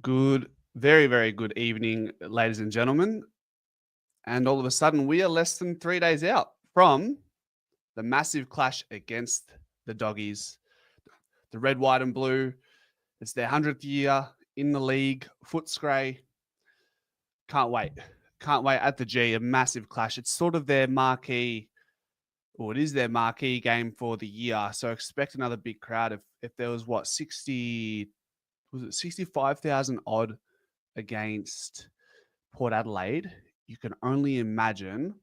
Good, very, very good evening, ladies and gentlemen. And all of a sudden, we are less than 3 days out from the massive clash against the Doggies. The red, white, and blue. It's their 100th year in the league. Footscray. Can't wait. Can't wait at the G. A massive clash. It's sort of their marquee, or it is their marquee game for the year. So expect another big crowd. If there was 65,000 odd against Port Adelaide, you can only imagine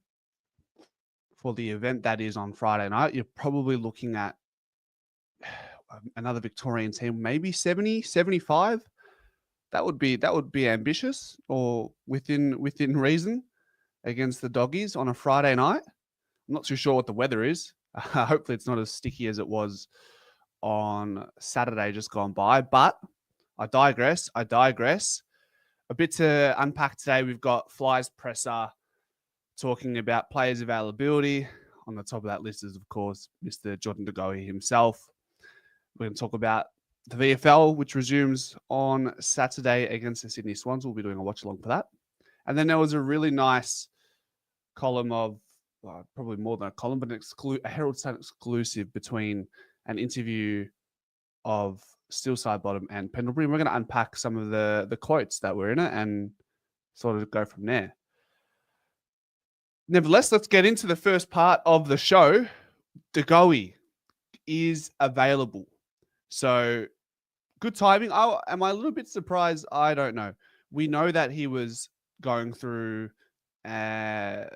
for the event that is on Friday night, you're probably looking at another Victorian team, maybe 70, 75. That would be ambitious or within reason against the Doggies on a Friday night. I'm not too sure what the weather is. Hopefully it's not as sticky as it was on Saturday just gone by, but I digress. A bit to unpack today. We've got Fly's presser talking about players' availability. On the top of that list is, of course, Mr. Jordan Goey himself. We're going to talk about the VFL, which resumes on Saturday against the Sydney Swans. We'll be doing a watch along for that. And then there was a really nice column of, probably more than a column, but a Herald Sun exclusive between an interview of Still Sidebottom and Pendlebury. And we're going to unpack some of the quotes that were in it and sort of go from there. Nevertheless, let's get into the first part of the show. De Goey is available. So good timing. Am I a little bit surprised? I don't know. We know that he was going through a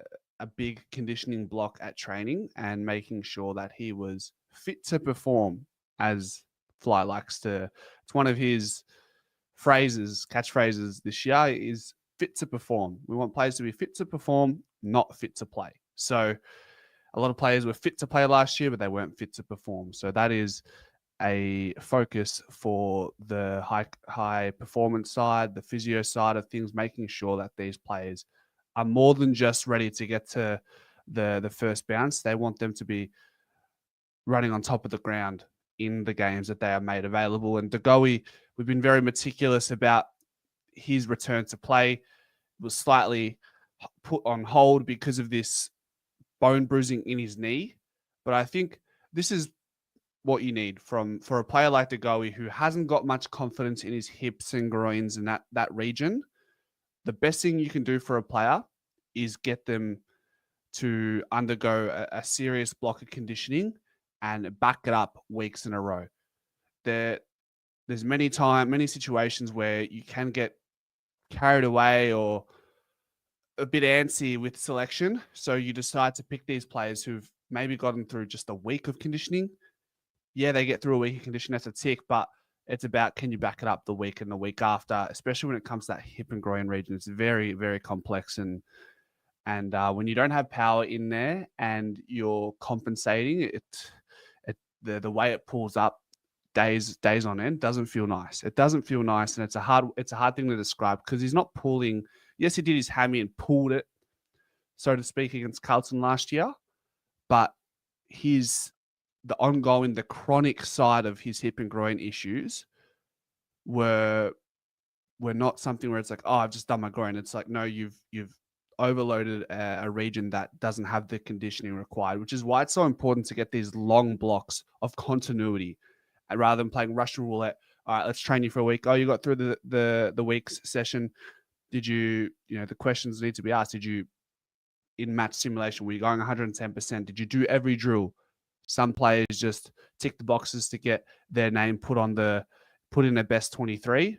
big conditioning block at training and making sure that he was fit to perform, as Fly likes to. It's one of his catchphrases this year is fit to perform. We want players to be fit to perform, not fit to play. So a lot of players were fit to play last year, but they weren't fit to perform. So that is a focus for the high performance side, the physio side of things, making sure that these players are more than just ready to get to the first bounce. They want them to be running on top of the ground in the games that they are made available. And De Goey, we've been very meticulous about his return to play. It was slightly put on hold because of this bone bruising in his knee. But I think this is what you need for a player like De Goey, who hasn't got much confidence in his hips and groins and that region. The best thing you can do for a player is get them to undergo a serious block of conditioning and back it up weeks in a row. There's many situations where you can get carried away or a bit antsy with selection. So you decide to pick these players who've maybe gotten through just a week of conditioning. Yeah, they get through a week of conditioning, that's a tick, but it's about, can you back it up the week and the week after, especially when it comes to that hip and groin region. It's very, very complex. And when you don't have power in there and you're compensating, the way it pulls up days on end doesn't feel nice. It doesn't feel nice, and it's a hard thing to describe because he's not pulling. Yes, he did his hammy and pulled it, so to speak, against Carlton last year, but the chronic side of his hip and groin issues were not something where it's like, oh, I've just done my groin. It's like, no, you've overloaded a region that doesn't have the conditioning required, which is why it's so important to get these long blocks of continuity rather than playing Russian roulette. All right, let's train you for a week. Oh, you got through the week's session. Did you the questions need to be asked. Did you, in match simulation, were you going 110%? Did you do every drill? Some players just tick the boxes to get their name put in their best 23.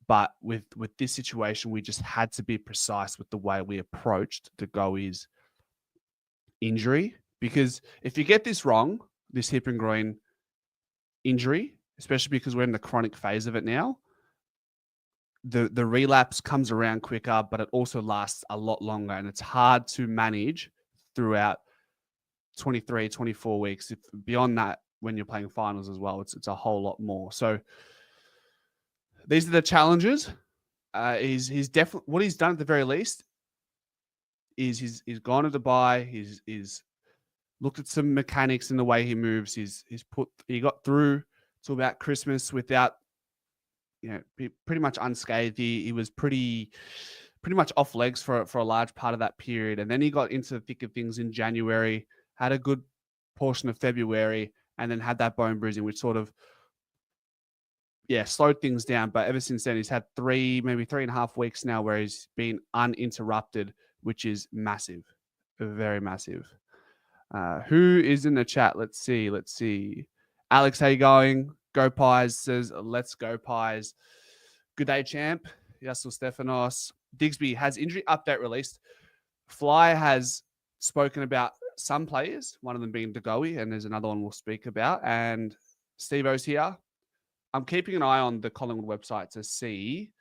But with this situation, we just had to be precise with the way we approached De Goey's injury. Because if you get this wrong, this hip and groin injury, especially because we're in the chronic phase of it now, the relapse comes around quicker, but it also lasts a lot longer. And it's hard to manage throughout 23, 24 weeks. If beyond that, when you're playing finals as well, it's a whole lot more. So these are the challenges. He's definitely, what he's done at the very least is he's gone to Dubai. He's looked at some mechanics in the way he moves. He got through to about Christmas without pretty much unscathed. He was pretty much off legs for a large part of that period. And then he got into the thick of things in January, had a good portion of February, and then had that bone bruising, which sort of, slowed things down. But ever since then, he's had maybe 3.5 weeks now where he's been uninterrupted, which is massive, very massive. Who is in the chat? Let's see. Alex, how you going? Go Pies says, let's go Pies. Good day, champ. Yassel Stefanos. Digsby has injury update released. Fly has spoken about some players, one of them being Goey, and there's another one we'll speak about. And Steve-O's here. I'm keeping an eye on the Collingwood website to see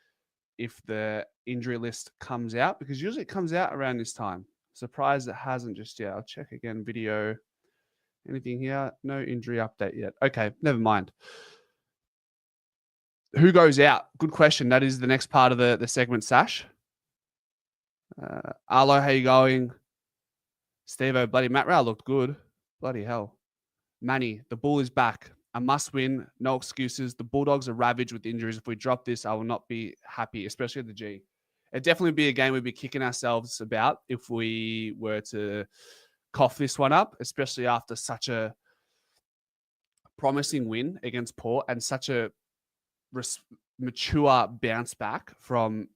if the injury list comes out, because usually it comes out around this time. Surprised it hasn't just yet. I'll check again. Video. Anything here? No injury update yet. Okay, never mind. Who goes out? Good question. That is the next part of the segment, Sash. Arlo, how you going? Steve-O, bloody Matt Rao looked good. Bloody hell. Manny, the Bull is back. A must win. No excuses. The Bulldogs are ravaged with injuries. If we drop this, I will not be happy, especially at the G. It'd definitely be a game we'd be kicking ourselves about if we were to cough this one up, especially after such a promising win against Port and such a mature bounce back from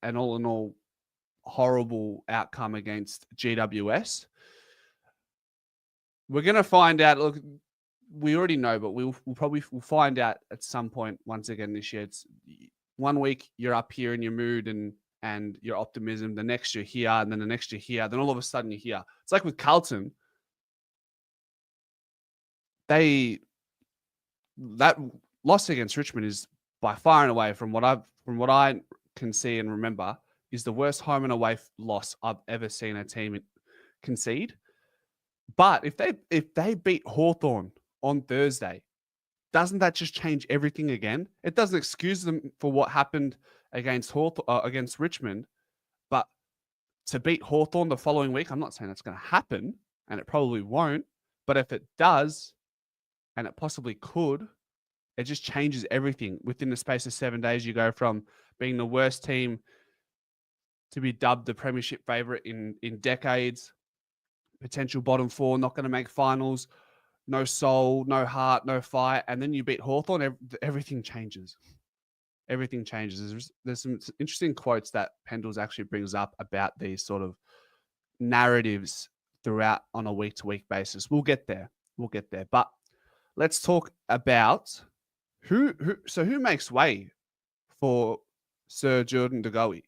an all-in-all horrible outcome against GWS. We're going to find out. Look, we already know, but we'll find out at some point once again this year. It's 1 week you're up here in your mood and your optimism. The next you're here, and then the next you're here. Then all of a sudden you're here. It's like with Carlton. That loss against Richmond is by far and away from what I can see and remember is the worst home and away loss I've ever seen a team concede. But if they beat Hawthorn on Thursday, doesn't that just change everything again? It doesn't excuse them for what happened against against Richmond, but to beat Hawthorn the following week, I'm not saying that's going to happen, and it probably won't. But if it does, and it possibly could, it just changes everything. Within the space of 7 days, you go from being the worst team to be dubbed the premiership favourite in decades, potential bottom four, not going to make finals, no soul, no heart, no fight, and then you beat Hawthorn, everything changes. Everything changes. There's some interesting quotes that Pendles actually brings up about these sort of narratives throughout on a week-to-week basis. We'll get there. But let's talk about who makes way for Sir Jordan De Goey.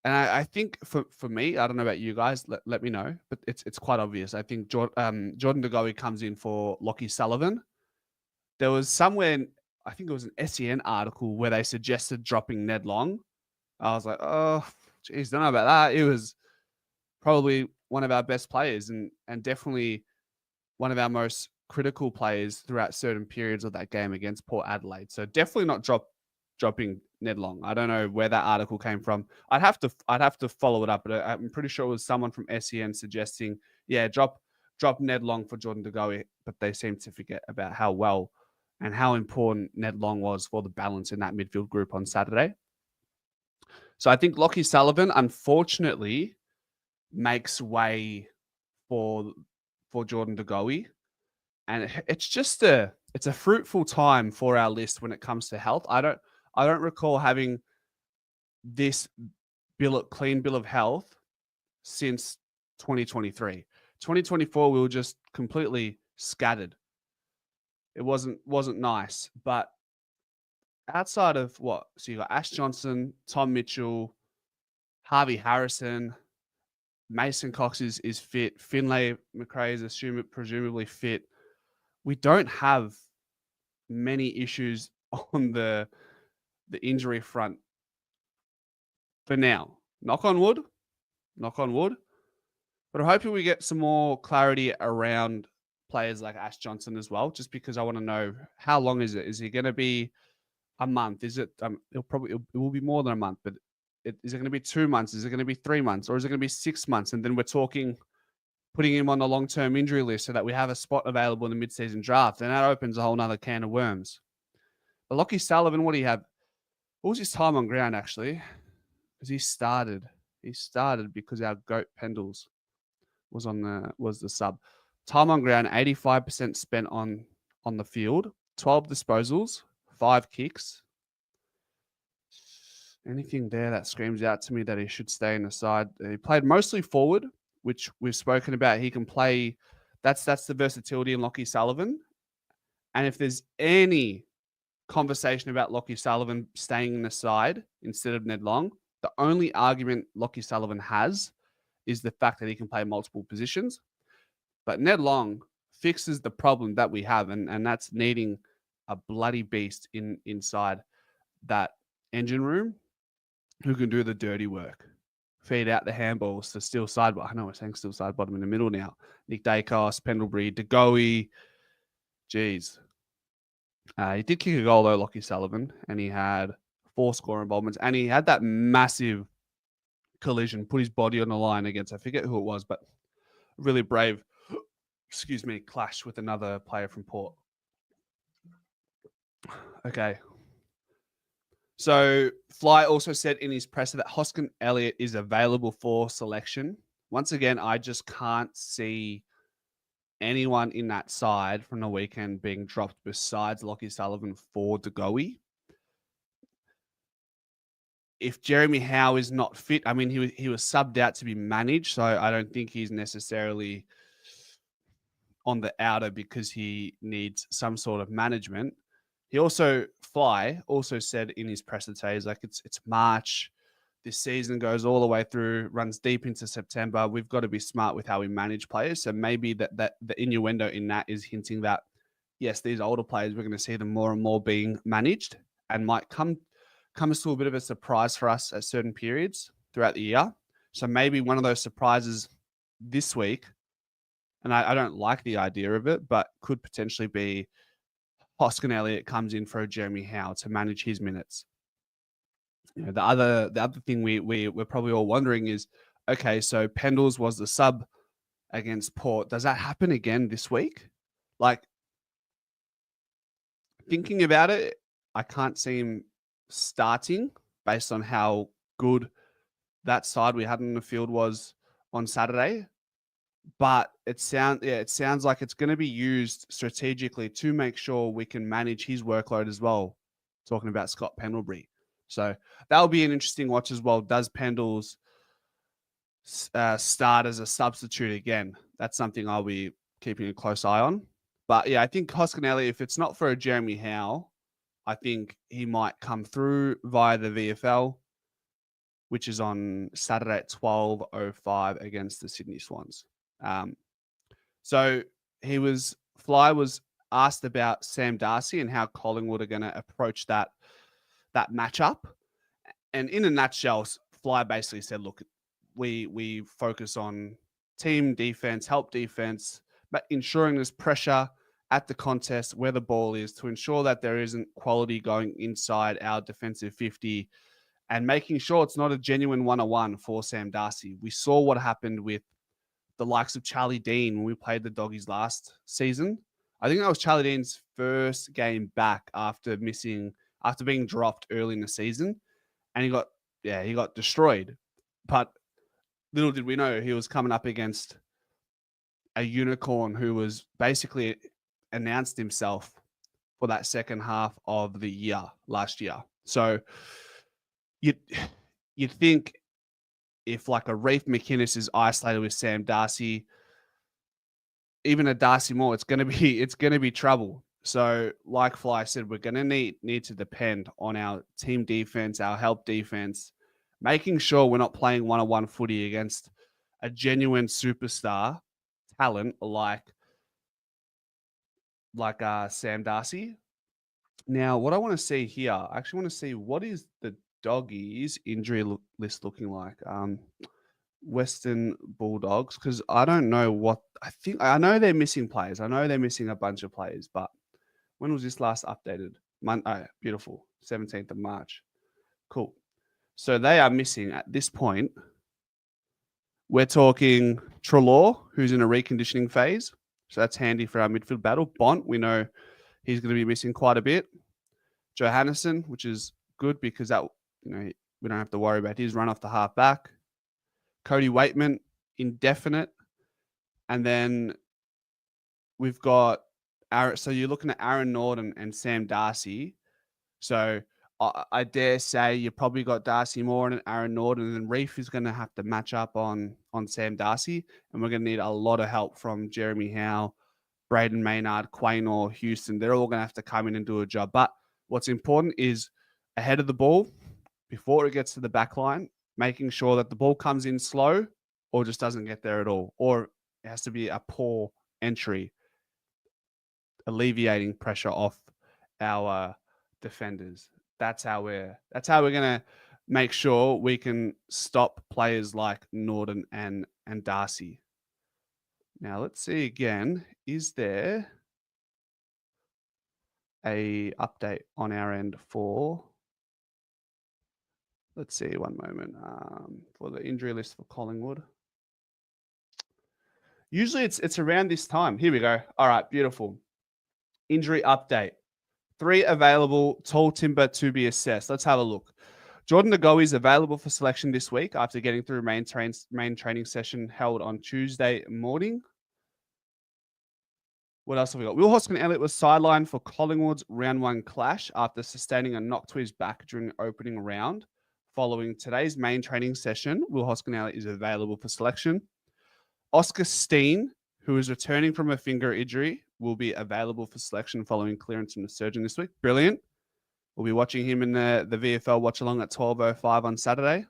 And I think for me, I don't know about you guys, let me know, but it's quite obvious. I think Jordan De Goey comes in for Lockie Sullivan. There was somewhere, I think it was an SEN article where they suggested dropping Ned Long. I was like, oh, geez, don't know about that. It was probably one of our best players and definitely one of our most critical players throughout certain periods of that game against Port Adelaide. So definitely not dropping Ned Long. I don't know where that article came from. I'd have to follow it up, but I'm pretty sure it was someone from SEN suggesting, drop Ned Long for Jordan De Goey, but they seem to forget about how well and how important Ned Long was for the balance in that midfield group on Saturday. So I think Lockie Sullivan, unfortunately, makes way for Jordan De Goey. And it's a fruitful time for our list when it comes to health. I don't recall having this clean bill of health since 2023. 2024, we were just completely scattered. It wasn't nice. But outside of what? So you got Ash Johnson, Tom Mitchell, Harvey Harrison, Mason Cox is fit. Finlay McRae is presumably fit. We don't have many issues on the injury front for now. Knock on wood. But I'm hoping we get some more clarity around players like Ash Johnson as well, just because I want to know how long is it? Is it going to be a month? Is it? It will be more than a month, but is it going to be 2 months? Is it going to be 3 months? Or is it going to be 6 months? And then we're talking putting him on the long-term injury list so that we have a spot available in the mid-season draft. And that opens a whole nother can of worms. Lockie Sullivan, what do you have? What was his time on ground, actually? Because he started because our GOAT Pendles was the sub. Time on ground, 85% spent on the field, 12 disposals, 5 kicks. Anything there that screams out to me that he should stay in the side? He played mostly forward, which we've spoken about. He can play. That's the versatility in Lockie Sullivan. And if there's any conversation about Lockie Sullivan staying in the side instead of Ned Long, the only argument Lockie Sullivan has is the fact that he can play multiple positions. But Ned Long fixes the problem that we have, and that's needing a bloody beast inside that engine room who can do the dirty work. Feed out the handballs to Steel Sidebottom. I know we're saying Steel Sidebottom in the middle now. Nick Dacos, Pendlebury, De Goey. Jeez. He did kick a goal, though, Lockie Sullivan, and he had 4 score involvements, and he had that massive collision, put his body on the line against, I forget who it was, but really brave, clash with another player from Port. Okay. So Fly also said in his presser that Hoskin Elliott is available for selection. Once again, I just can't see anyone in that side from the weekend being dropped besides Lockie Sullivan for De Goey. If Jeremy Howe is not fit, I mean, he was subbed out to be managed, so I don't think he's necessarily on the outer because he needs some sort of management. Fly also said in his presser today, he's like, it's March. This season goes all the way through, runs deep into September. We've got to be smart with how we manage players. So maybe that the innuendo in that is hinting that, yes, these older players, we're going to see them more and more being managed and might come as to a bit of a surprise for us at certain periods throughout the year. So maybe one of those surprises this week, and I don't like the idea of it, but could potentially be Hoskin Elliott comes in for a Jeremy Howe to manage his minutes. You know, the other thing we're probably all wondering is, okay, so Pendles was the sub against Port. Does that happen again this week? Like, thinking about it, I can't see him starting based on how good that side we had in the field was on Saturday. But it sounds like it's going to be used strategically to make sure we can manage his workload as well. Talking about Scott Pendlebury. So that'll be an interesting watch as well. Does Pendles start as a substitute again? That's something I'll be keeping a close eye on. But yeah, I think Hoskin Elliott, if it's not for a Jeremy Howe, I think he might come through via the VFL, which is on Saturday at 12:05 against the Sydney Swans. So Fly was asked about Sam Darcy and how Collingwood are going to approach that matchup. And in a nutshell, Fly basically said, look, we focus on team defense, help defense, but ensuring there's pressure at the contest where the ball is to ensure that there isn't quality going inside our defensive 50 and making sure it's not a genuine 1-on-1 for Sam Darcy. We saw what happened with the likes of Charlie Dean when we played the Doggies last season. I think that was Charlie Dean's first game back after being dropped early in the season, and he got destroyed. But little did we know he was coming up against a unicorn who was basically announced himself for that second half of the year last year. So you'd think if like a Reef McInnes is isolated with Sam Darcy, even a Darcy Moore, it's gonna be trouble. So, like Fly said, we're gonna need to depend on our team defense, our help defense, making sure we're not playing 1-on-1 footy against a genuine superstar talent like Sam Darcy. Now, what I want to see here, I actually want to see what is the Doggies injury list looking like. Western Bulldogs, because I don't know what I know they're missing players. I know they're missing a bunch of players, but when was this last updated? Beautiful. 17th of March. Cool. So they are missing at this point. We're talking Treloar, who's in a reconditioning phase. So that's handy for our midfield battle. Bont, we know he's going to be missing quite a bit. Johannesson, which is good because that, we don't have to worry about his run off the half back. Cody Waitman, indefinite. And then we've got Aaron. So you're looking at Aaron Norton and Sam Darcy. So I dare say you probably got Darcy Moore and Aaron Norton, and then Reef is going to have to match up on Sam Darcy, and we're going to need a lot of help from Jeremy Howe, Braden Maynard, Quaynor, Houston. They're all going to have to come in and do a job. But what's important is ahead of the ball, before it gets to the back line, making sure that the ball comes in slow or just doesn't get there at all, or it has to be a poor entry, alleviating pressure off our defenders. That's how we're going to make sure we can stop players like Norton and Darcy. Now let's see again. Is there a update on our end for? Let's see. One moment. For the injury list for Collingwood. Usually it's around this time. Here we go. All right, beautiful. Injury update. 3 available tall timber to be assessed. Let's have a look. Jordan Goey is available for selection this week after getting through main training session held on Tuesday morning. What else have we got? Will Hoskin-Elliott was sidelined for Collingwood's round 1 clash after sustaining a knock to his back during the opening round. Following today's main training session, Will Hoskin-Elliott is available for selection. Oscar Steen, who is returning from a finger injury, will be available for selection following clearance from the surgeon this week. Brilliant. We'll be watching him in the VFL watch along at 12:05 on Saturday.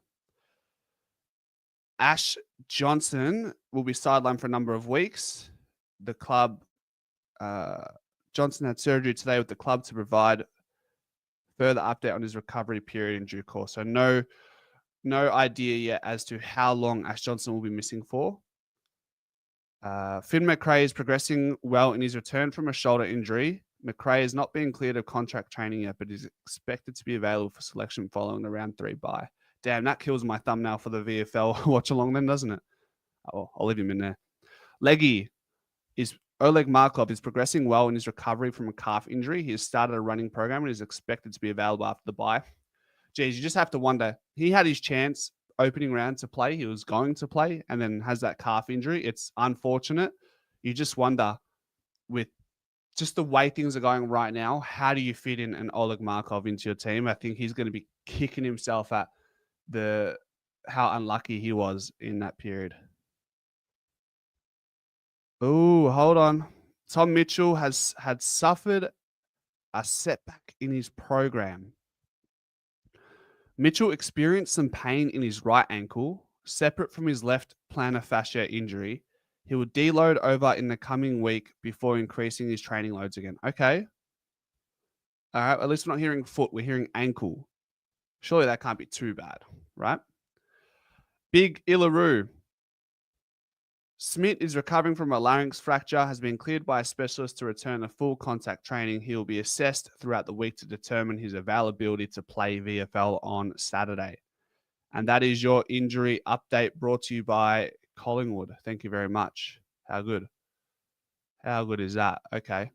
Ash Johnson will be sidelined for a number of weeks. The club, Johnson had surgery today with the club to provide further update on his recovery period in due course. So no idea yet as to how long Ash Johnson will be missing for. Finn McRae is progressing well in his return from a shoulder injury. McRae is not being cleared of contract training yet, but is expected to be available for selection following the round 3 bye. Damn, that kills my thumbnail for the VFL watch along then, doesn't it? Oh, I'll leave him in there. Oleg Markov is progressing well in his recovery from a calf injury. He has started a running program and is expected to be available after the bye. Geez, you just have to wonder. He had his chance opening round to play. He was going to play and then has that calf injury. It's unfortunate. You just wonder, with just the way things are going right now, how do you fit in an Oleg Markov into your team? I think he's going to be kicking himself at how unlucky he was in that period. Oh, hold on. Tom Mitchell had suffered a setback in his program. Mitchell experienced some pain in his right ankle, separate from his left plantar fascia injury. He will deload over in the coming week before increasing his training loads again. Okay. All right. At least we're not hearing foot. We're hearing ankle. Surely that can't be too bad, right? Big Illaru. Smith is recovering from a larynx fracture, has been cleared by a specialist to return to full contact training. He will be assessed throughout the week to determine his availability to play VFL on Saturday. And that is your injury update brought to you by Collingwood. Thank you very much. How good? How good is that? Okay.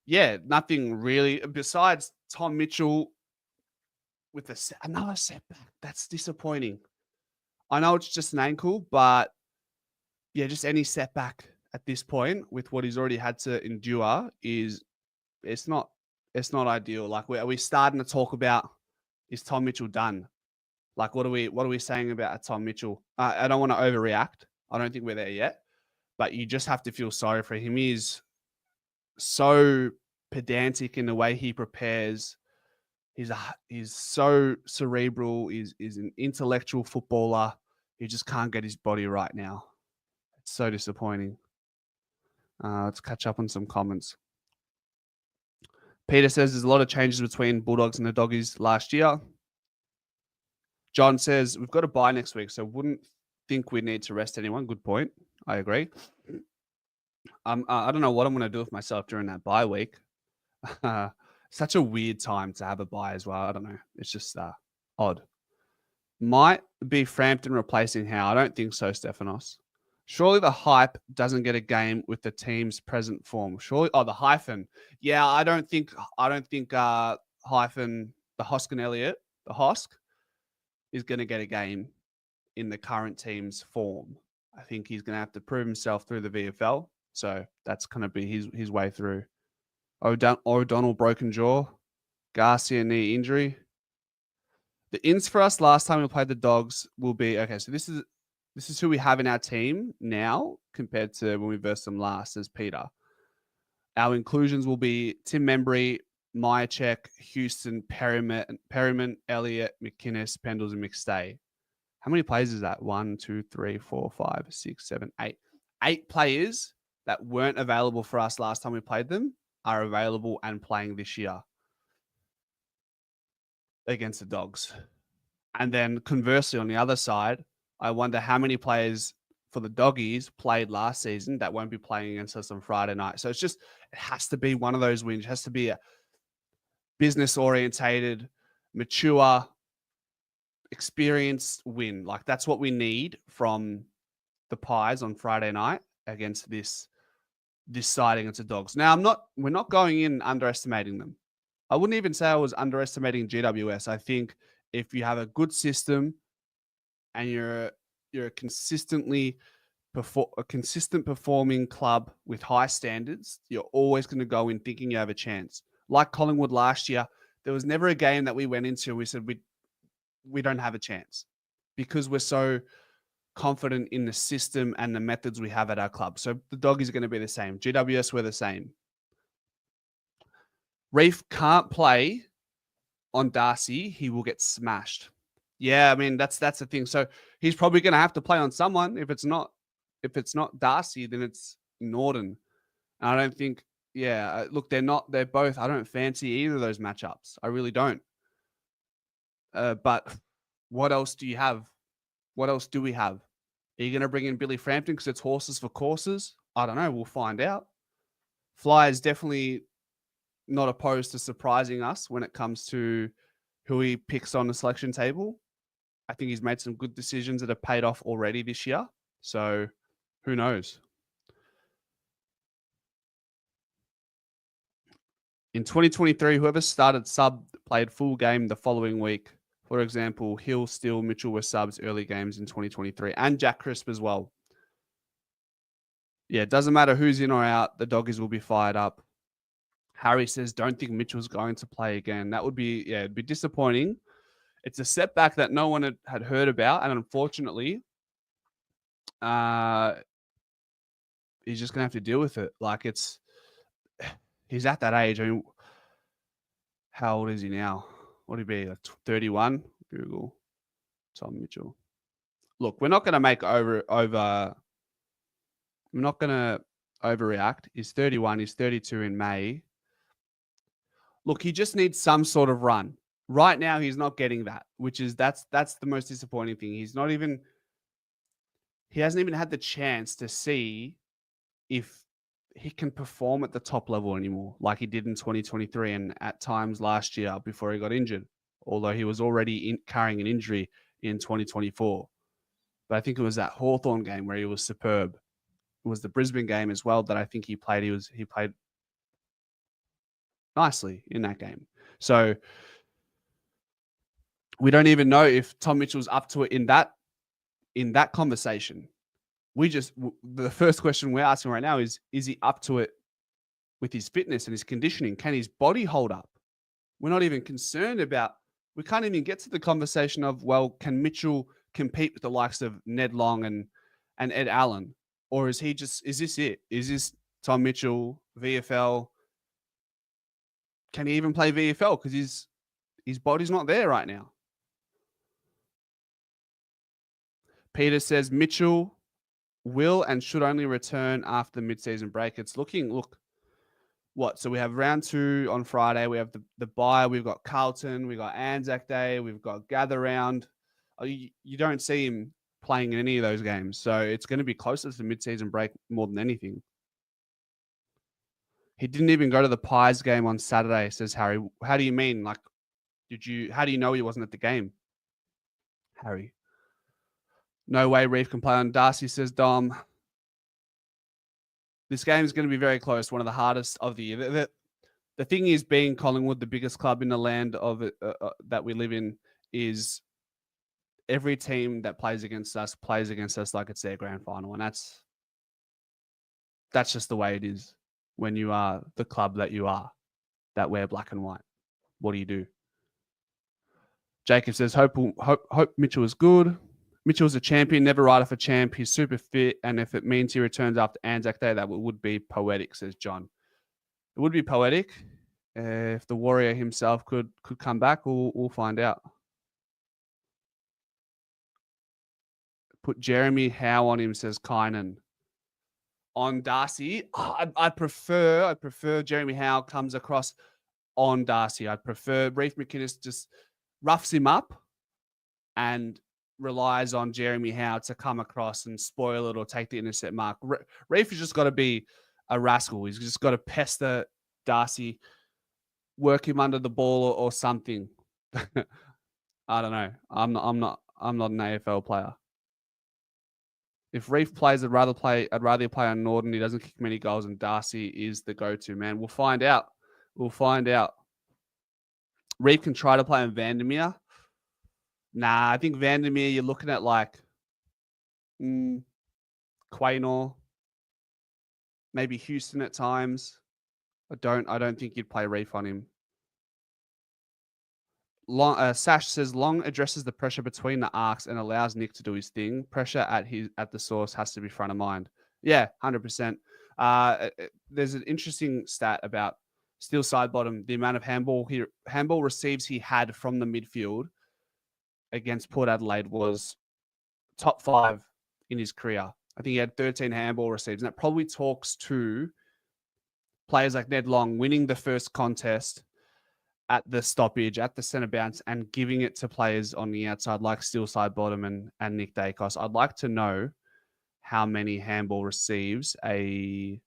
Yeah, nothing really besides Tom Mitchell with another setback. That's disappointing. I know it's just an ankle, but yeah, just any setback at this point with what he's already had to endure it's not ideal. Like, are we starting to talk about, is Tom Mitchell done? Like, what are we saying about Tom Mitchell? I don't want to overreact. I don't think we're there yet, but you just have to feel sorry for him. He's so pedantic in the way he prepares. He's so cerebral. He's an intellectual footballer. He just can't get his body right now. It's so disappointing. Let's catch up on some comments. Peter says there's a lot of changes between Bulldogs and the Doggies last year. John says we've got a bye next week, so wouldn't think we need to rest anyone. Good point. I agree. I don't know what I'm going to do with myself during that bye week. Such a weird time to have a bye as well. I don't know. It's just odd. Might be Frampton replacing Howe. I don't think so, Stephanos. Surely the hype doesn't get a game with the team's present form. Surely, the hyphen. Yeah, I don't think hyphen the Hoskin Elliott, the Hosk, is going to get a game in the current team's form. I think he's going to have to prove himself through the VFL. So that's going to be his way through. O'Donnell broken jaw, Garcia knee injury. The ins for us last time we played the Dogs will be okay. So this is who we have in our team now compared to when we versed them last as Peter. Our inclusions will be Tim Membry, Myercheck, Houston, Perryman, Elliott, McInnes, Pendles, and McStay. How many players is that? 1, 2, 3, 4, 5, 6, 7, 8. 8 players that weren't available for us last time we played them are available and playing this year against the Dogs. And then conversely, on the other side, I wonder how many players for the Doggies played last season that won't be playing against us on Friday night. So it has to be one of those wins. It has to be a business-orientated, mature, experienced win. Like that's what we need from the Pies on Friday night against this side against the Dogs. Now, we're not going in underestimating them. I wouldn't even say I was underestimating GWS. I think if you have a good system and you're a consistent performing club with high standards, you're always going to go in thinking you have a chance. Like Collingwood last year, there was never a game that we went into and we said we don't have a chance because we're so confident in the system and the methods we have at our club. So the Doggies are going to be the same. GWS, we're the same. Reef can't play on Darcy. He will get smashed. Yeah, I mean, that's the thing. So he's probably going to have to play on someone. If it's not Darcy, then it's Norton. And I don't think, look, they're both, I don't fancy either of those matchups. I really don't. But what else do you have? What else do we have? Are you going to bring in Billy Frampton because it's horses for courses? I don't know. We'll find out. Fly is definitely not opposed to surprising us when it comes to who he picks on the selection table. I think he's made some good decisions that have paid off already this year. So who knows? In 2023, whoever started sub played full game the following week. For example, Hill, Steele, Mitchell were subs early games in 2023 and Jack Crisp as well. Yeah, it doesn't matter who's in or out. The Doggies will be fired up. Harry says, don't think Mitchell's going to play again. That would be, it'd be disappointing. It's a setback that no one had heard about. And unfortunately, he's just going to have to deal with it. Like he's at that age. I mean, how old is he now? What would he be? Like 31? Google Tom Mitchell. Look, we're not going to make we're not going to overreact. He's 31. He's 32 in May. Look, he just needs some sort of run. Right now, he's not getting that, that's the most disappointing thing. He hasn't even had the chance to see if he can perform at the top level anymore, like he did in 2023 and at times last year before he got injured, although he was already carrying an injury in 2024. But I think it was that Hawthorn game where he was superb. It was the Brisbane game as well that I think he played. He played nicely in that game. So we don't even know if Tom Mitchell's up to it in that conversation. The first question we're asking right now is he up to it with his fitness and his conditioning? Can his body hold up? We're not even concerned about, we can't even get to the conversation of, well, can Mitchell compete with the likes of Ned Long and Ed Allen? Or is this it? Is this Tom Mitchell, VFL? Can he even play VFL? Because his body's not there right now. Peter says Mitchell will and should only return after the mid-season break. It's what? So we have round 2 on Friday. We have the bye. We've got Carlton. We've got Anzac Day. We've got Gather Round. You don't see him playing in any of those games. So it's going to be closer to the mid-season break more than anything. He didn't even go to the Pies game on Saturday, says Harry. How do you mean? Like, how do you know he wasn't at the game? Harry. No way Reef can play on Darcy, says Dom. This game is going to be very close. One of the hardest of the year. The thing is, being Collingwood, the biggest club in the land of that we live in, is every team that plays against us like it's their grand final, and that's just the way it is when you are the club that you are, that wear black and white. What do you do? Jacob says, hope Mitchell is good. Mitchell's a champion, never ride off a champ. He's super fit, and if it means he returns after Anzac Day, that would be poetic, says John. It would be poetic if the Warrior himself could come back. We'll find out. Put Jeremy Howe on him, says Kynan. On Darcy, I prefer Jeremy Howe comes across on Darcy. I prefer Reef McInnes just roughs him up and relies on Jeremy Howe to come across and spoil it or take the intercept mark. Reef has just got to be a rascal. He's just got to pester Darcy, work him under the ball or something. I don't know. I'm not an AFL player. If Reef plays, I'd rather play on Norden. He doesn't kick many goals, and Darcy is the go-to man. We'll find out. Reef can try to play on Vandermeer. Nah, I think Vandermeer, you're looking at like Quaynor, maybe Houston at times. I don't think you'd play Reef on him. Sash says Long addresses the pressure between the arcs and allows Nick to do his thing. Pressure at the source has to be front of mind. Yeah, 100%. There's an interesting stat about Steele Sidebottom, the amount of handball receives he had from the midfield against Port Adelaide was top 5 in his career. I think he had 13 handball receives, and that probably talks to players like Ned Long winning the first contest at the stoppage, at the centre bounce, and giving it to players on the outside like Steele Sidebottom and Nick Dacos. I'd like to know how many handball receives a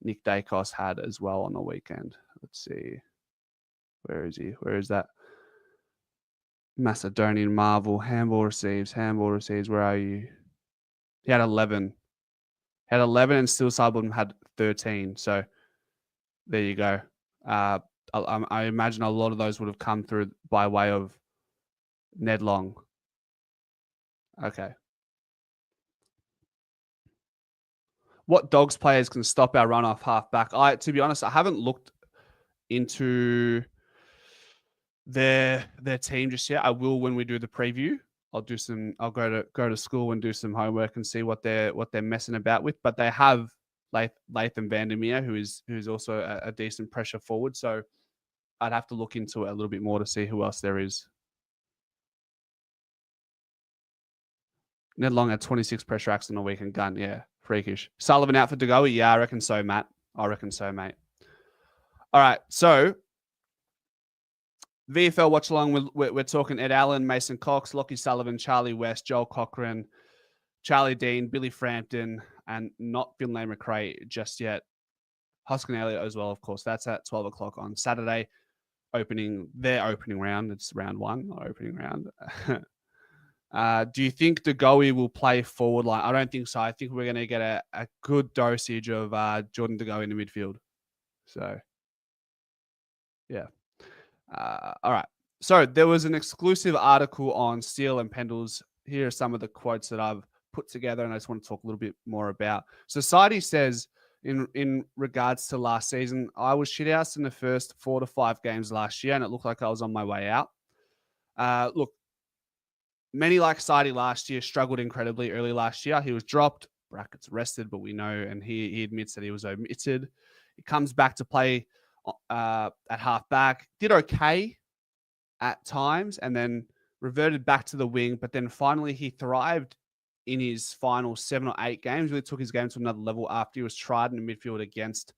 Nick Dacos had as well on the weekend. Let's see. Where is he? Where is that? Macedonian Marvel. Handball receives. Where are you? He had 11. And Steele Sidebottom had 13. So there you go. I imagine a lot of those would have come through by way of Ned Long. Okay. What Dogs players can stop our run off half back? To be honest, I haven't looked into their team just yet. I will when we do the preview. I'll go to school and do some homework and see what they're messing about with. But they have Latham Vandermeer, who's also a decent pressure forward. So I'd have to look into it a little bit more to see who else there is. Ned Long had 26 pressure acts on the weekend. Gun, yeah, freakish. Sullivan out for Goey? Yeah, I reckon so, Matt. I reckon so, mate. All right, so VFL watch along. We're talking Ed Allen, Mason Cox, Lockie Sullivan, Charlie West, Joel Cochran, Charlie Dean, Billy Frampton, and not Finlay McRae just yet. Hoskin Elliott as well, of course. That's at 12 o'clock on Saturday. Their opening round. It's round 1, not opening round. Do you think De Goey will play forward line? I don't think so. I think we're going to get a good dosage of Jordan De Goey in the midfield. So, yeah. All right. So there was an exclusive article on Steele and Pendles. Here are some of the quotes that I've put together, and I just want to talk a little bit more about. Society says, in regards to last season, I was shithoused in the first 4 to 5 games last year, and it looked like I was on my way out. Look, many like Sidey last year struggled incredibly early last year. He was dropped, brackets rested, but we know, and he admits that he was omitted. He comes back to play at halfback, did okay at times, and then reverted back to the wing. But then finally he thrived in his final 7 or 8 games, really took his game to another level after he was tried in the midfield against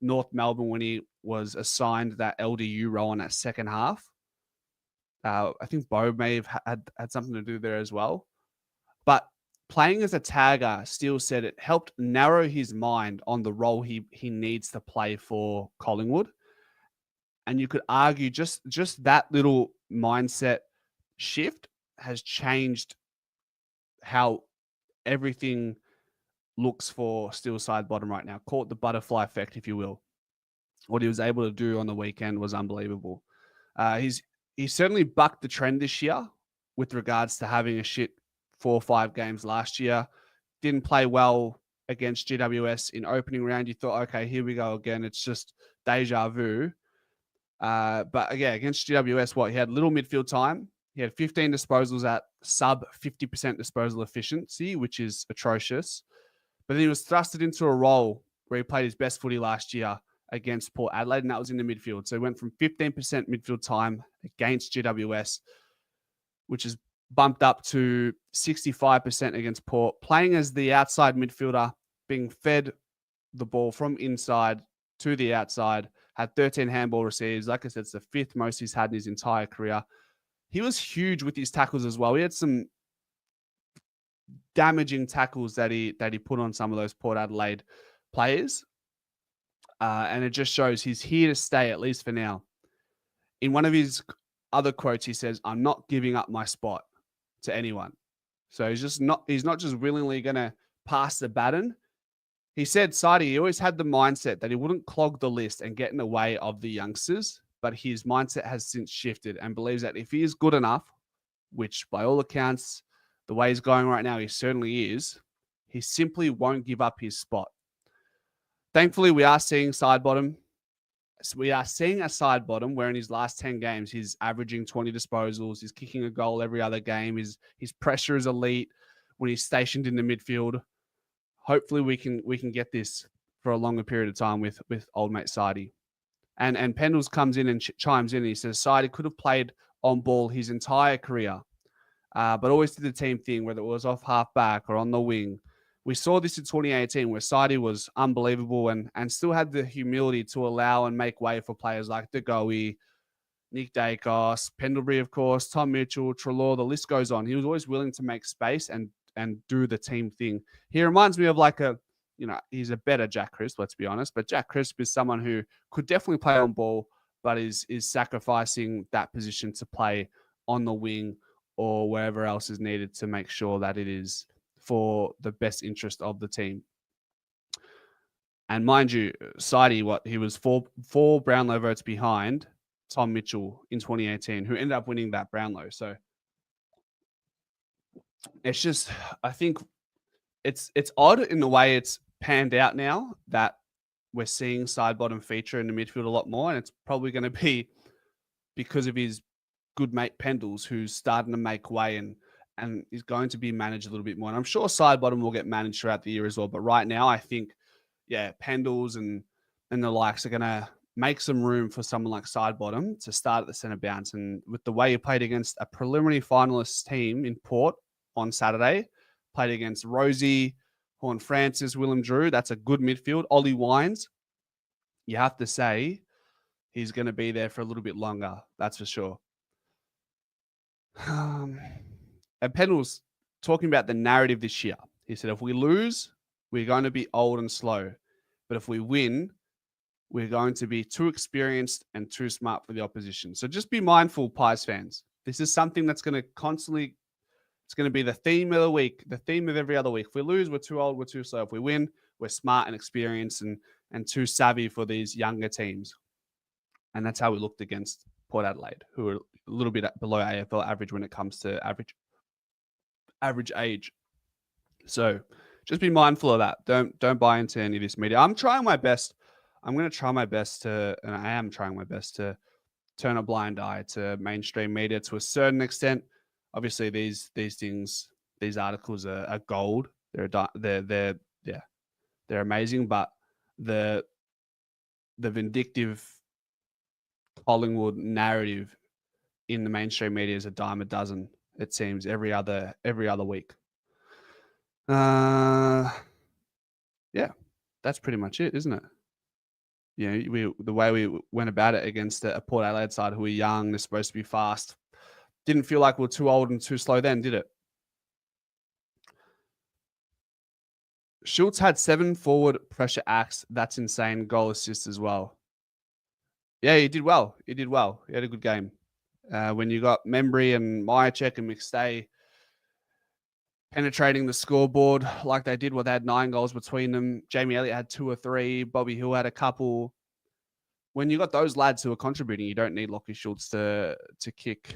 North Melbourne when he was assigned that LDU role in that second half. I think Bo may have had something to do there as well. But playing as a tagger, Steele said it helped narrow his mind on the role he needs to play for Collingwood. And you could argue just that little mindset shift has changed how everything looks for still Sidebottom right now. Call it the butterfly effect, if you will. What he was able to do on the weekend was unbelievable. He certainly bucked the trend this year with regards to having a shit 4 or 5 games last year. Didn't play well against GWS in opening round. You thought, okay, here we go again. It's just deja vu. But yeah, against GWS, he had little midfield time. He had 15 disposals at sub 50% disposal efficiency, which is atrocious. But then he was thrusted into a role where he played his best footy last year against Port Adelaide, and that was in the midfield. So he went from 15% midfield time against GWS, which is bumped up to 65% against Port, playing as the outside midfielder, being fed the ball from inside to the outside, had 13 handball receives. Like I said, it's the 5th most he's had in his entire career. He was huge with his tackles as well. He had some damaging tackles that he put on some of those Port Adelaide players. And it just shows he's here to stay, at least for now. In one of his other quotes, he says, "I'm not giving up my spot to anyone." So he's not just willingly going to pass the baton. He said, he always had the mindset that he wouldn't clog the list and get in the way of the youngsters, but his mindset has since shifted and believes that if he is good enough, which by all accounts, the way he's going right now, he certainly is, he simply won't give up his spot. Thankfully, we are seeing Sidebottom. We are seeing a Sidebottom where in his last 10 games, he's averaging 20 disposals. He's kicking a goal every other game. His pressure is elite when he's stationed in the midfield. Hopefully, we can get this for a longer period of time with old mate Sidey. And Pendles comes in and chimes in and he says, Sidey could have played on ball his entire career, but always did the team thing, whether it was off half back or on the wing. We saw this in 2018 where Sidey was unbelievable and still had the humility to allow and make way for players like the Goey, Nick Dacos, Pendlebury, of course, Tom Mitchell, Treloar, the list goes on. He was always willing to make space and do the team thing. He reminds me of he's a better Jack Crisp, let's be honest, but Jack Crisp is someone who could definitely play on ball, but is sacrificing that position to play on the wing or wherever else is needed to make sure that it is for the best interest of the team. And mind you, Sidey, he was four Brownlow votes behind Tom Mitchell in 2018, who ended up winning that Brownlow. So it's just, I think it's odd in the way it's panned out now that we're seeing Sidebottom feature in the midfield a lot more. And it's probably going to be because of his good mate Pendles, who's starting to make way and is going to be managed a little bit more. And I'm sure Sidebottom will get managed throughout the year as well. But right now, I think, Pendles and the likes are going to make some room for someone like Sidebottom to start at the centre bounce. And with the way he played against a preliminary finalist team in Port on Saturday, played against Rosie, Horn Francis, Willem Drew, that's a good midfield. Ollie Wines, you have to say he's going to be there for a little bit longer. That's for sure. And Pendles talking about the narrative this year. He said, if we lose, we're going to be old and slow. But if we win, we're going to be too experienced and too smart for the opposition. So just be mindful, Pies fans. This is something that's going to constantly, it's going to be the theme of the week, the theme of every other week. If we lose, we're too old, we're too slow. If we win, we're smart and experienced and too savvy for these younger teams. And that's how we looked against Port Adelaide, who are a little bit below AFL average when it comes to average age. So just be mindful of that. Don't buy into any of this media. I'm trying my best. I'm going to try my best to, and I am trying my best to turn a blind eye to mainstream media to a certain extent. Obviously, these things, these articles are gold. They're amazing, but the vindictive Collingwood narrative in the mainstream media is a dime a dozen. It seems every other week. Yeah, that's pretty much it, isn't it? The way we went about it against a Port Adelaide side who are young, they're supposed to be fast. Didn't feel like we were too old and too slow then, did it? Schultz had 7 forward pressure acts. That's insane. Goal assist as well. Yeah, he did well. He had a good game. When you got Membry and Myercheck and McStay penetrating the scoreboard like they did. Well, they had 9 goals between them. Jamie Elliott had 2 or 3. Bobby Hill had a couple. When you got those lads who are contributing, you don't need Lockie Schultz to kick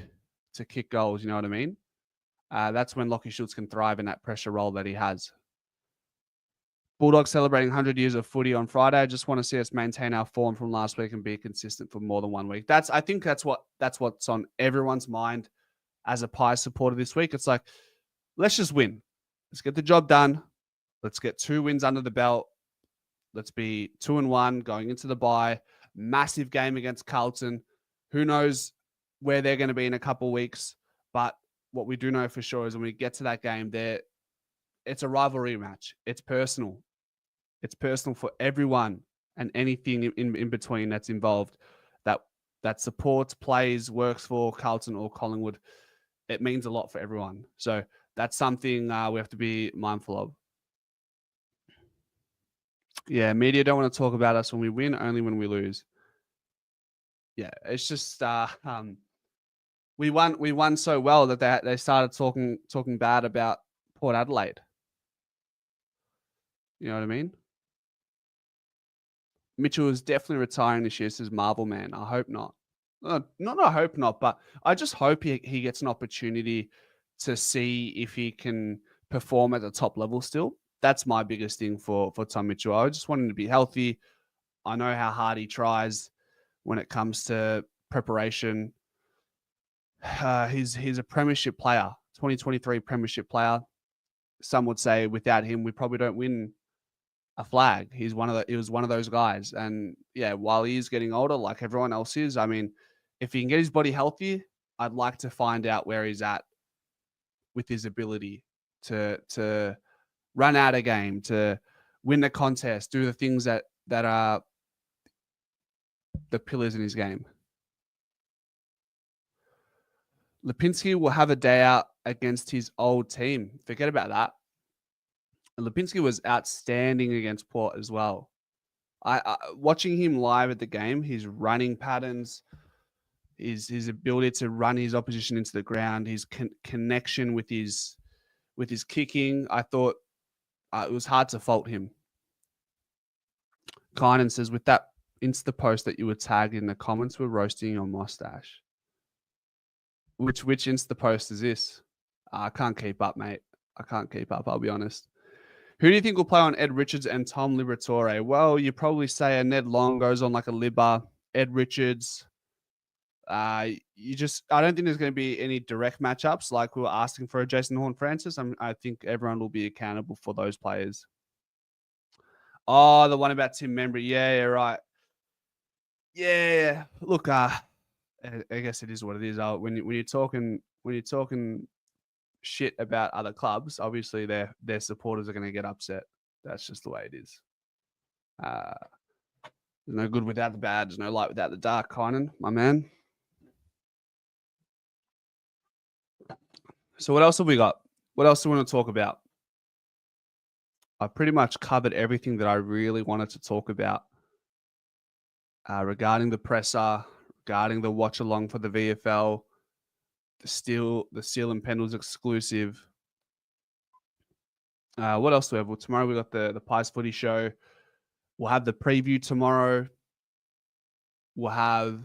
goals. You know what I mean? That's when Lockie Schultz can thrive in that pressure role that he has. Bulldogs celebrating 100 years of footy on Friday. I just want to see us maintain our form from last week and be consistent for more than 1 week. I think that's what's on everyone's mind as a Pies supporter this week. It's like, let's just win. Let's get the job done. Let's get 2 wins under the belt. Let's be 2-1 going into the bye. Massive game against Carlton. Who knows where they're going to be in a couple of weeks. But what we do know for sure is when we get to that game, it's a rivalry match. It's personal. It's personal for everyone and anything in between that's involved that supports, plays, works for Carlton or Collingwood. It means a lot for everyone. So that's something we have to be mindful of. Yeah, media don't want to talk about us when we win, only when we lose. Yeah, it's just we won so well that they started talking bad about Port Adelaide. You know what I mean? Mitchell is definitely retiring this year, says Marvel Man. I hope not. Not I hope not, but I just hope he gets an opportunity to see if he can perform at the top level still. That's my biggest thing for Tom Mitchell. I just want him to be healthy. I know how hard he tries when it comes to preparation. He's a premiership player, 2023 premiership player. Some would say without him, we probably don't win a flag. He was one of those guys. And yeah, while he is getting older, like everyone else is, I mean, if he can get his body healthy, I'd like to find out where he's at with his ability to run out a game, to win the contest, do the things that are the pillars in his game. Lipinski will have a day out against his old team. Forget about that. And Lipinski was outstanding against Port as well. I watching him live at the game, his running patterns, his ability to run his opposition into the ground, his connection with his kicking, I thought it was hard to fault him. Kynan says, with that Insta post that you were tagged in the comments, we're roasting your mustache. Which Insta post is this? I can't keep up, mate. I can't keep up, I'll be honest. Who do you think will play on Ed Richards and Tom Liberatore? Well, you probably say a Ned Long goes on like a Libba, Ed Richards. I don't think there's going to be any direct matchups like we were asking for a Jason Horne-Francis. I think everyone will be accountable for those players. Oh, the one about Tim Membry. Yeah, right. Yeah. Look, I guess it is what it is. When you're talking shit about other clubs, obviously their supporters are going to get upset. That's just the way it is. There's no good without the bad. There's no light without the dark, Kynan, my man. So what else have we got? What else do we want to talk about? I pretty much covered everything that I really wanted to talk about regarding the presser, regarding the watch along for the VFL, the Steel and Pendles exclusive. What else do we have? Well, tomorrow we got the Pies Footy show. We'll have the preview tomorrow. We'll have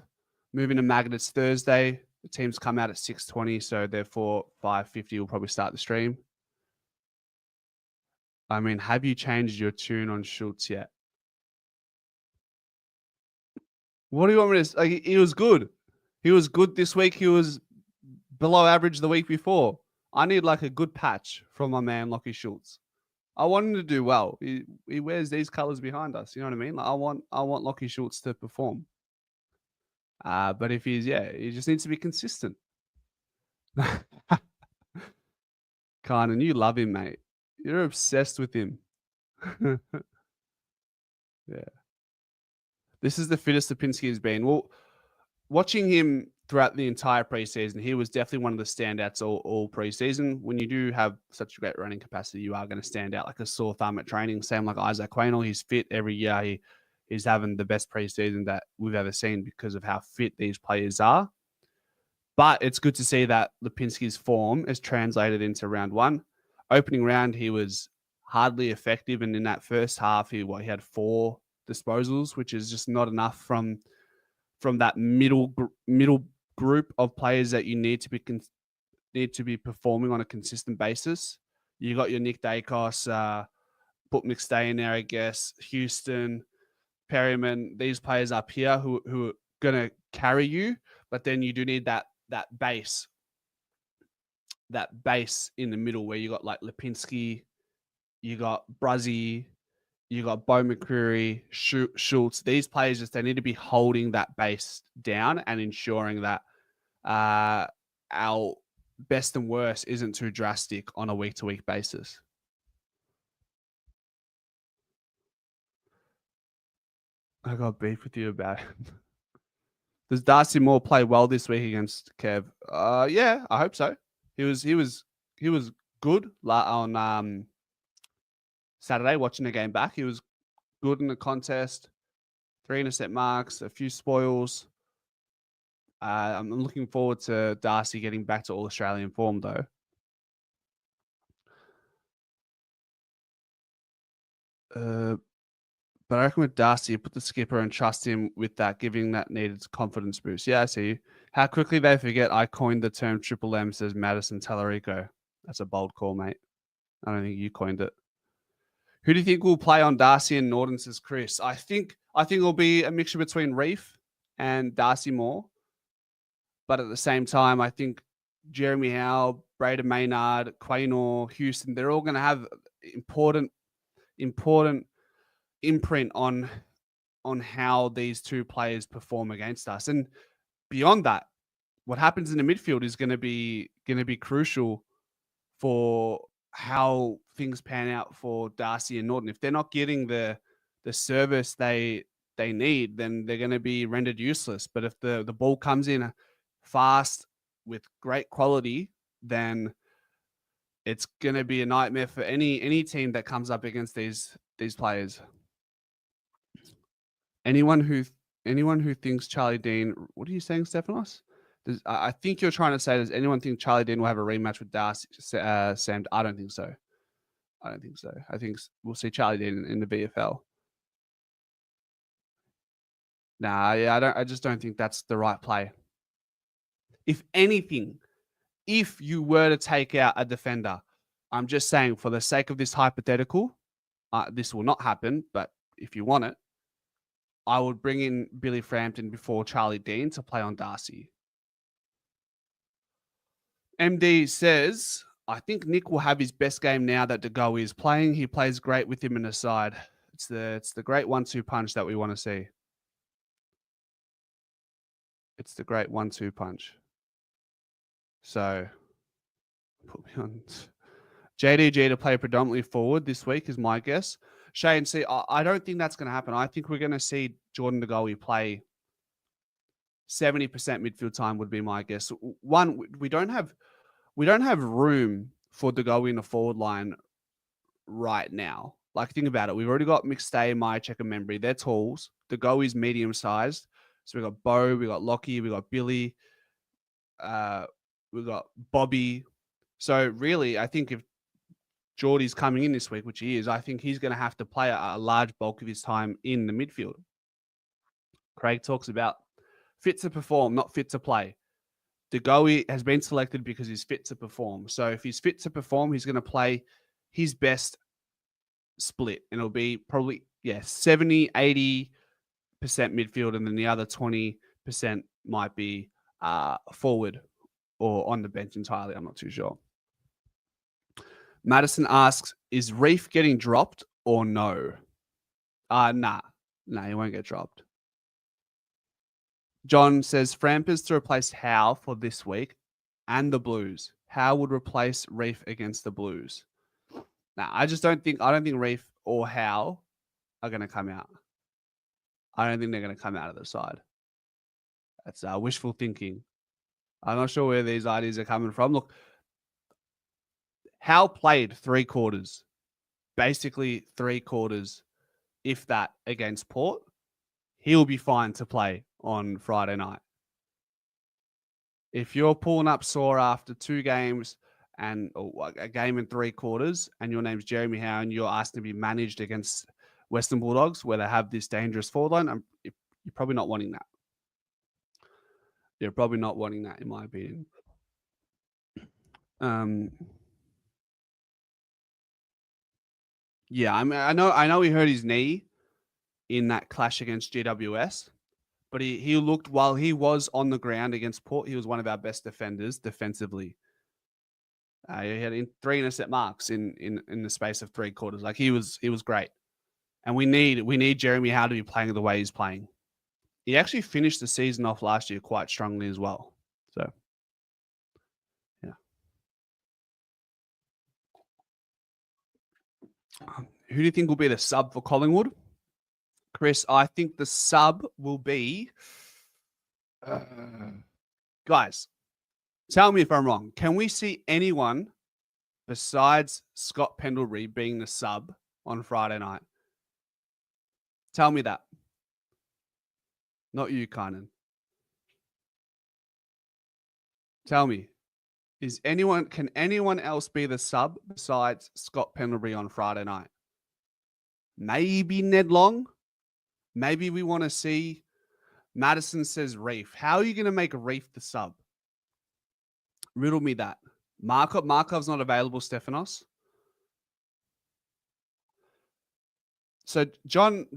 moving to Magnets Thursday. The teams come out at 6:20, so therefore 5:50 will probably start the stream. I mean, have you changed your tune on Schultz yet? What do you want me to? Like, he was good. He was good this week. He was below average the week before. I need like a good patch from my man Lockie Schultz. I want him to do well. He wears these colors behind us. You know what I mean? Like, I want Lockie Schultz to perform. But if he just needs to be consistent. Kynan, you love him, mate. You're obsessed with him. Yeah. This is the fittest Lipinski has been. Well, watching him throughout the entire preseason, he was definitely one of the standouts all preseason. When you do have such a great running capacity, you are going to stand out like a sore thumb at training. Same like Isaac Quaynor. He's fit every year. He's having the best preseason that we've ever seen because of how fit these players are. But it's good to see that Lipinski's form is translated into round one. Opening round, he was hardly effective, and in that first half, he had 4 disposals, which is just not enough from that middle group of players that you need to be performing on a consistent basis. You got your Nick Dacos, put McStay in there, I guess, Houston, Perryman, these players up here who are gonna carry you, but then you do need that base in the middle where you got like Lipinski, you got Bruzzy, you got Bo McCreary, Schultz. These players they need to be holding that base down and ensuring that our best and worst isn't too drastic on a week-to-week basis. I got beef with you about it. Does Darcy Moore play well this week against Kev? Yeah, I hope so. He was good on Saturday watching the game back. He was good in the contest. 3 intercept marks, a few spoils. I'm looking forward to Darcy getting back to All-Australian form, though. But I reckon with Darcy, you put the skipper and trust him with that, giving that needed confidence boost. Yeah, I see you. How quickly they forget I coined the term Triple M, says Madison Tallarico. That's a bold call, mate. I don't think you coined it. Who do you think will play on Darcy and Norton, says Chris? I think it'll be a mixture between Reef and Darcy Moore. But at the same time, I think Jeremy Howe, Braden Maynard, Quaynor, Houston, they're all going to have important imprint on how these two players perform against us. And beyond that, what happens in the midfield is going to be crucial for how things pan out for Darcy and Norton. If they're not getting the service they need, then they're going to be rendered useless. But if the ball comes in fast with great quality, then it's going to be a nightmare for any team that comes up against these players. Anyone who thinks Charlie Dean, what are you saying, Stephanos? I think you're trying to say, does anyone think Charlie Dean will have a rematch with Darcy, Sam? I don't think so. I think we'll see Charlie Dean in the VFL. Nah, yeah, I just don't think that's the right play. If anything, if you were to take out a defender, I'm just saying for the sake of this hypothetical, this will not happen, but if you want it, I would bring in Billy Frampton before Charlie Dean to play on Darcy. MD says, I think Nick will have his best game now that De Goey is playing. He plays great with him in the side. It's the great 1-2 punch that we want to see. It's the great 1-2 punch. So put me on JDG to play predominantly forward this week is my guess. Shane, see, I don't think that's going to happen. I think we're going to see Jordan De Goey play 70% midfield time would be my guess. One, we don't have room for De Goey in the forward line right now. Like, think about it. We've already got McStay, Myercheck, and Membry. They're talls. De Goey's medium-sized. So we got Bo, we got Lockie, we got Billy, we got Bobby. So really, I think if Geordie's coming in this week, which he is, I think he's going to have to play a large bulk of his time in the midfield. Craig talks about fit to perform, not fit to play. De Goey has been selected because he's fit to perform. So if he's fit to perform, he's going to play his best split. And it'll be probably, 70, 80% midfield. And then the other 20% might be forward or on the bench entirely. I'm not too sure. Madison asks, is Reef getting dropped or no? Nah, he won't get dropped. John says, Frampers to replace Howe for this week and the Blues. Howe would replace Reef against the Blues. Now, I don't think Reef or Howe are going to come out. I don't think they're going to come out of the side. That's wishful thinking. I'm not sure where these ideas are coming from. Look, Howe played 3 quarters, basically 3 quarters, if that, against Port. He'll be fine to play on Friday night. If you're pulling up sore after 2 games and a game and 3 quarters, and your name's Jeremy Howe, and you're asked to be managed against Western Bulldogs where they have this dangerous forward line, you're probably not wanting that. You're probably not wanting that, in my opinion. Yeah, I mean, I know he hurt his knee in that clash against GWS, but he looked, while he was on the ground against Port, he was one of our best defenders defensively. He had 3 intercept marks in the space of 3 quarters. Like he was great, and we need Jeremy Howe to be playing the way he's playing. He actually finished the season off last year quite strongly as well. So, yeah. Who do you think will be the sub for Collingwood? Chris, I think the sub will be... guys, tell me if I'm wrong. Can we see anyone besides Scott Pendlebury being the sub on Friday night? Tell me that. Not you, Kynan. Tell me. Can anyone else be the sub besides Scott Pendlebury on Friday night? Maybe Ned Long. Maybe we want to see... Madison says Reef. How are you going to make Reef the sub? Riddle me that. Markov's not available, Stefanos. So John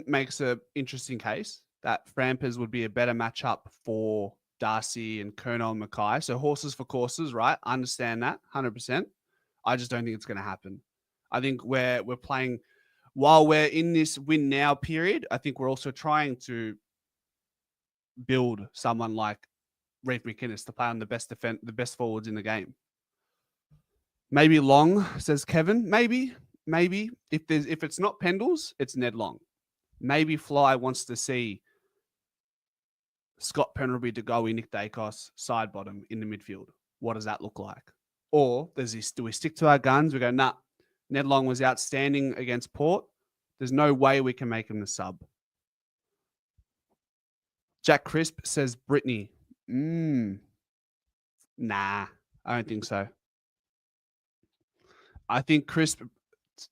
makes an interesting case that Frampers would be a better matchup for Darcy and Kerno and Mackay. So horses for courses, right? I understand that 100%. I just don't think it's going to happen. I think we're playing, while we're in this win now period, I think we're also trying to build someone like Reef McInnes to play on the best forwards in the game. Maybe Long, says Kevin. Maybe if it's not Pendles, it's Ned Long. Maybe Fly wants to see Scott Pendlebury, to Goey, Nick Dacos, Sidebottom in the midfield. What does that look like? Or do we stick to our guns? We go, nah, Ned Long was outstanding against Port. There's no way we can make him the sub. Jack Crisp says Brittany. Nah, I don't think so. I think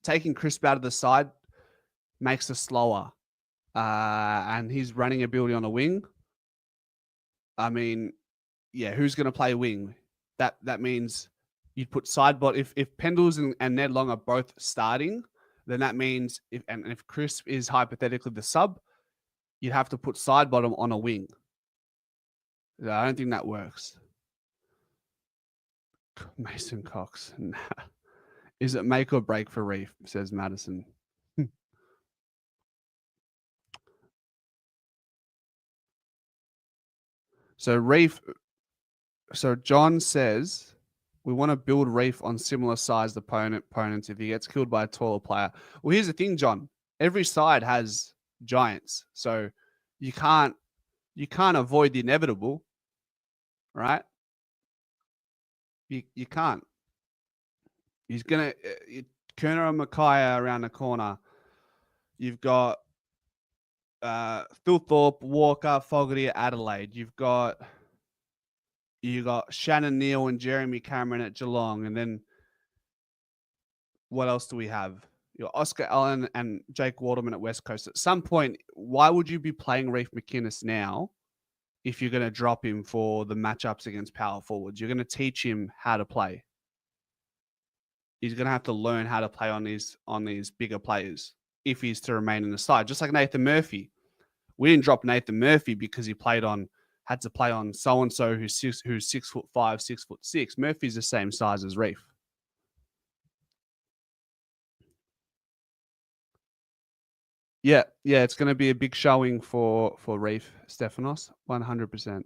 taking Crisp out of the side makes us slower. And his running ability on a wing. I mean, yeah, who's going to play wing? That means you'd put Sidebot. If Pendles and Ned Long are both starting, then that means if Crisp is hypothetically the sub, you'd have to put Sidebottom on a wing. I don't think that works. Mason Cox. Nah. Is it make or break for Reef, says Madison. So John says we want to build Reef on similar sized opponents if he gets killed by a taller player. Well, here's the thing, John. Every side has giants. So you can't avoid the inevitable, right? You can't. He's going to... Kerner and Mackay around the corner. You've got Phil Thorpe, Walker, Fogarty at Adelaide. You got Shannon Neal and Jeremy Cameron at Geelong. And then what else do we have? You got Oscar Allen and Jake Waterman at West Coast. At some point, why would you be playing Reef McInnes now if you're going to drop him for the matchups against power forwards? You're going to teach him how to play. He's going to have to learn how to play on these bigger players if he's to remain in the side. Just like Nathan Murphy. We didn't drop Nathan Murphy because he had to play on so-and-so who's 6'5", 6'6". Murphy's the same size as Reef. Yeah, it's going to be a big showing for Reef, Stefanos, 100%.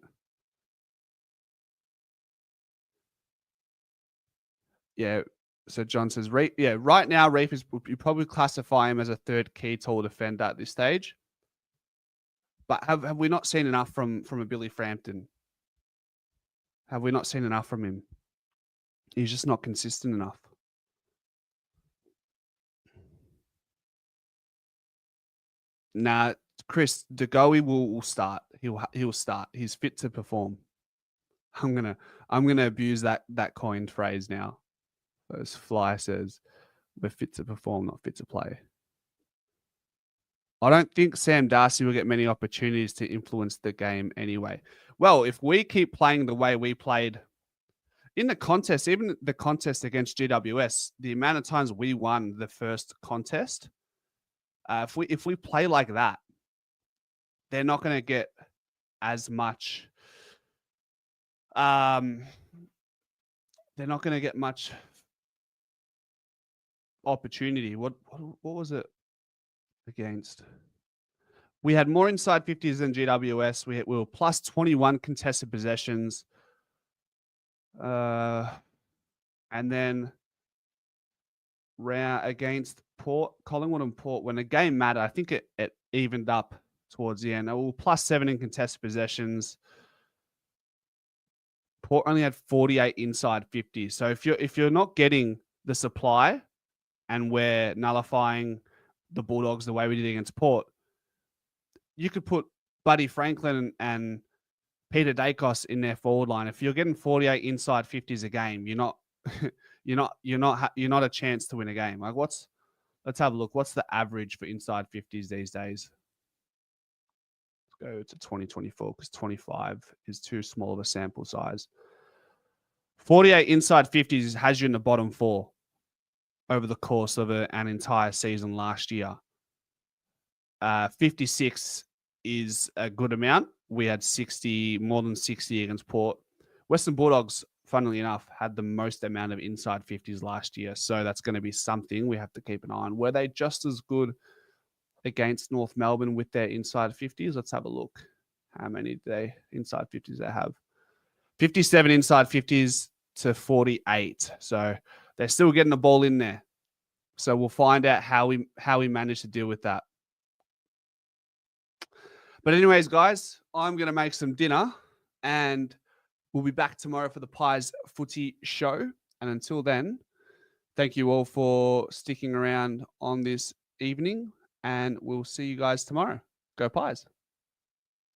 Yeah, so John says, Reef, right now, Reef you probably classify him as a third key tall defender at this stage. But have we not seen enough from a Billy Frampton? Have we not seen enough from him? He's just not consistent enough. Nah, Chris, De Goey will start. He'll start. He's fit to perform. I'm gonna abuse that coined phrase now. As Fly says, we're fit to perform, not fit to play. I don't think Sam Darcy will get many opportunities to influence the game anyway. Well, if we keep playing the way we played in the contest, even the contest against GWS, the amount of times we won the first contest, if we play like that, they're not going to get as much. They're not going to get much opportunity. What was it against? We had more inside 50s than GWS. We were plus 21 contested possessions. And then round against Port, Collingwood and Port, when the game mattered, I think it evened up towards the end. We were plus 7 in contested possessions. Port only had 48 inside 50. So if you're not getting the supply and we're nullifying the Bulldogs the way we did against Port, you could put Buddy Franklin and Peter Dacos in their forward line. If you're getting 48 inside 50s a game, you're not a chance to win a game. Like let's have a look. What's the average for inside 50s these days? Let's go to 2024 because 25 is too small of a sample size. 48 inside 50s has you in the bottom 4 over the course of an entire season last year. 56 is a good amount. We had 60, more than 60 against Port. Western Bulldogs, funnily enough, had the most amount of inside 50s last year. So that's going to be something we have to keep an eye on. Were they just as good against North Melbourne with their inside 50s? Let's have a look. How many inside 50s they have? 57 inside 50s to 48. So they're still getting the ball in there. So we'll find out how we manage to deal with that. But anyways, guys, I'm going to make some dinner and we'll be back tomorrow for the Pies Footy Show. And until then, thank you all for sticking around on this evening and we'll see you guys tomorrow. Go Pies.